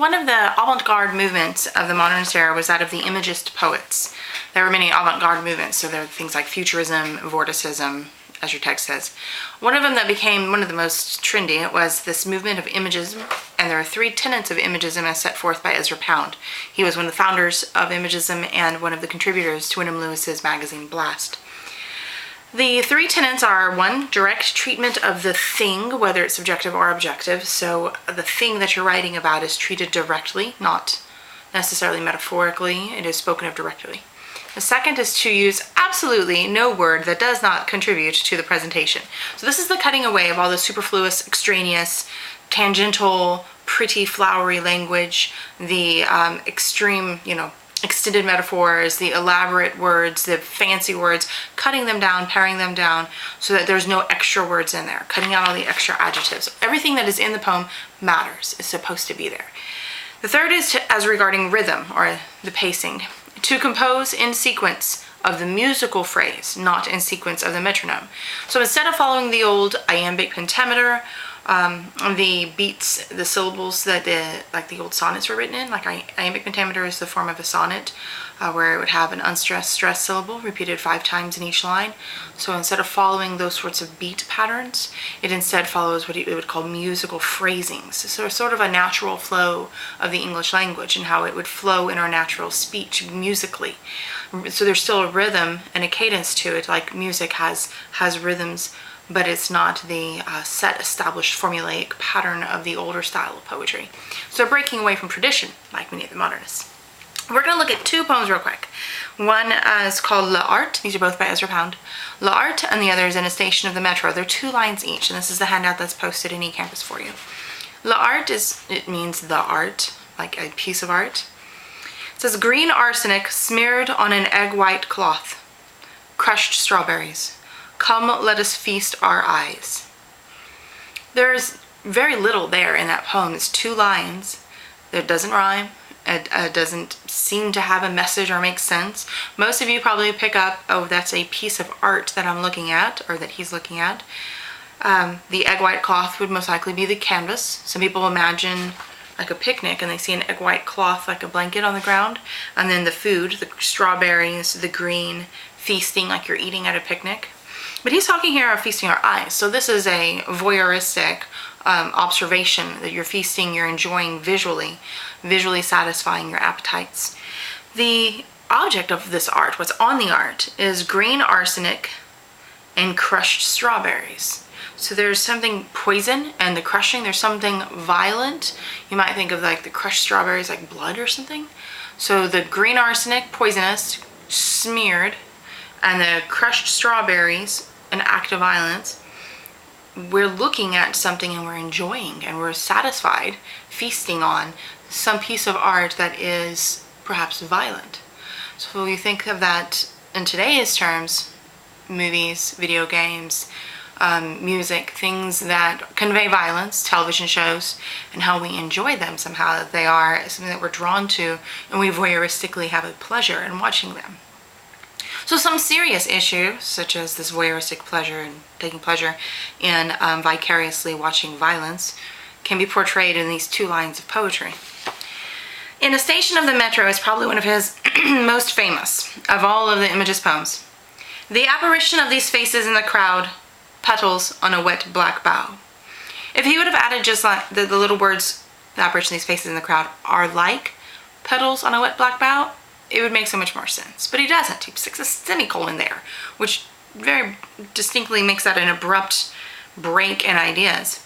One of the avant-garde movements of the modernist era was that of the Imagist poets. There were many avant-garde movements, so there were things like Futurism, Vorticism, as your text says. One of them that became one of the most trendy was this movement of Imagism, and there are 3 tenets of Imagism as set forth by Ezra Pound. He was one of the founders of Imagism and one of the contributors to Wyndham Lewis's magazine Blast. The 3 tenets are: 1, direct treatment of the thing, whether it's subjective or objective. So the thing that you're writing about is treated directly, not necessarily metaphorically. It is spoken of directly. The second is to use absolutely no word that does not contribute to the presentation. So this is the cutting away of all the superfluous, extraneous, tangential, pretty, flowery language, the extreme, extended metaphors, the elaborate words, the fancy words, cutting them down, paring them down so that there's no extra words in there, cutting out all the extra adjectives. Everything that is in the poem matters, is supposed to be there. The third is as regarding rhythm, or the pacing, to compose in sequence of the musical phrase, not in sequence of the metronome. So instead of following the old iambic pentameter, the beats, the syllables that the old sonnets were written in, like iambic pentameter is the form of a sonnet, where it would have an unstressed stressed syllable repeated 5 times in each line. So instead of following those sorts of beat patterns, it instead follows what it would call musical phrasings. So sort of a natural flow of the English language and how it would flow in our natural speech musically. So there's still a rhythm and a cadence to it, like music has rhythms, but it's not the set, established, formulaic pattern of the older style of poetry. So breaking away from tradition, like many of the modernists. We're going to look at 2 poems real quick. One is called L'Art. These are both by Ezra Pound. L'Art, and the other is In a Station of the Metro. They're 2 lines each, and this is the handout that's posted in eCampus for you. L'Art it means the art, like a piece of art. It says, green arsenic smeared on an egg-white cloth, crushed strawberries. Come, let us feast our eyes. There's very little there in that poem. It's 2 lines. It doesn't rhyme. It doesn't seem to have a message or make sense. Most of you probably pick up, oh, that's a piece of art that I'm looking at, or that he's looking at. The egg white cloth would most likely be the canvas. Some people imagine like a picnic and they see an egg white cloth like a blanket on the ground, and then the food, the strawberries, the green, feasting like you're eating at a picnic. But he's talking here of feasting our eyes. So this is a voyeuristic observation that you're feasting, you're enjoying visually satisfying your appetites. The object of this art, what's on the art, is green arsenic and crushed strawberries. So there's something poison, and the crushing, there's something violent. You might think of like the crushed strawberries like blood or something. So the green arsenic, poisonous, smeared, and the crushed strawberries, an act of violence. We're looking at something and we're enjoying and we're satisfied, feasting on some piece of art that is perhaps violent. So you think of that in today's terms, movies, video games, music, things that convey violence, television shows, and how we enjoy them somehow, that they are something that we're drawn to and we voyeuristically have a pleasure in watching them. So some serious issues, such as this voyeuristic pleasure and taking pleasure in vicariously watching violence, can be portrayed in these 2 lines of poetry. In a Station of the Metro is probably one of his most famous of all of the Imagist poems. The apparition of these faces in the crowd, petals on a wet black bough. If he would have added just like the little words, the apparition of these faces in the crowd are like petals on a wet black bough, it would make so much more sense. But he doesn't. He sticks a semicolon there, which very distinctly makes that an abrupt break in ideas.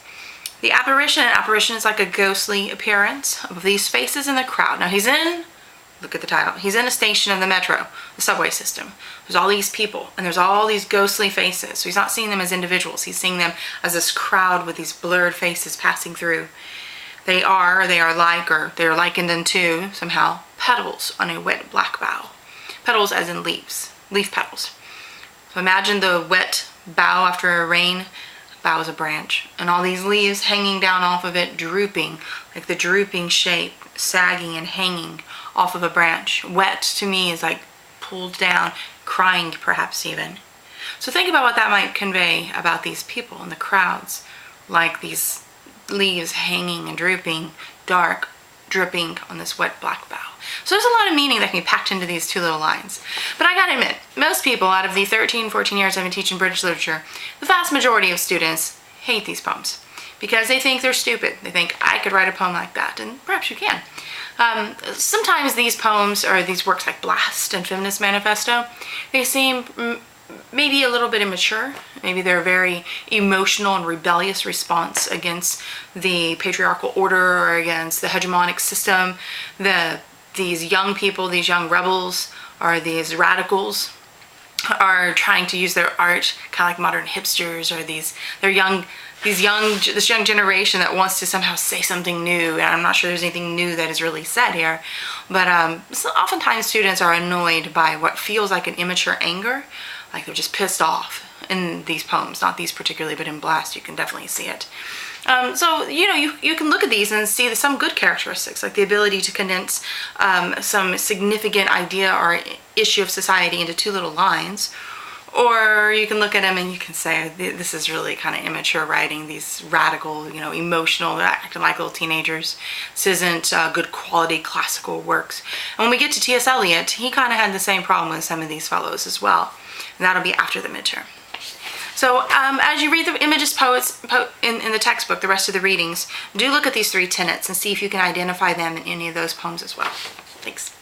The apparition is like a ghostly appearance of these faces in the crowd. Now look at the title, he's in a station of the metro, the subway system. There's all these people, and there's all these ghostly faces. So he's not seeing them as individuals, he's seeing them as this crowd with these blurred faces passing through. They are like, or they are likened unto, somehow, petals on a wet black bough. Petals as in leaves, leaf petals. So imagine the wet bough after a rain. Bough is a branch, and all these leaves hanging down off of it, drooping, like the drooping shape, sagging and hanging off of a branch. Wet to me is like pulled down, crying perhaps even. So think about what that might convey about these people in the crowds, like these leaves hanging and drooping, dark, dripping on this wet black bough. So there's a lot of meaning that can be packed into these two little lines. But I gotta admit, most people out of the 13, 14 years I've been teaching British literature, the vast majority of students hate these poems because they think they're stupid. They think, I could write a poem like that, and perhaps you can. Sometimes these poems, or these works like Blast and Feminist Manifesto, they seem maybe a little bit immature. Maybe they're a very emotional and rebellious response against the patriarchal order or against the hegemonic system. These young people, these young rebels, or these radicals are trying to use their art kind of like modern hipsters, or this young generation that wants to somehow say something new. And I'm not sure there's anything new that is really said here, but so oftentimes students are annoyed by what feels like an immature anger, like they're just pissed off in these poems. Not these particularly, but in Blast you can definitely see it. So you can look at these and see some good characteristics, like the ability to condense some significant idea or issue of society into two little lines. Or you can look at them and you can say, this is really kind of immature writing, these radical, emotional, acting like little teenagers. This isn't good quality classical works. And when we get to T.S. Eliot, he kind of had the same problem with some of these fellows as well. And that'll be after the midterm. So as you read the Imagist poets in the textbook, the rest of the readings, do look at these three tenets and see if you can identify them in any of those poems as well. Thanks.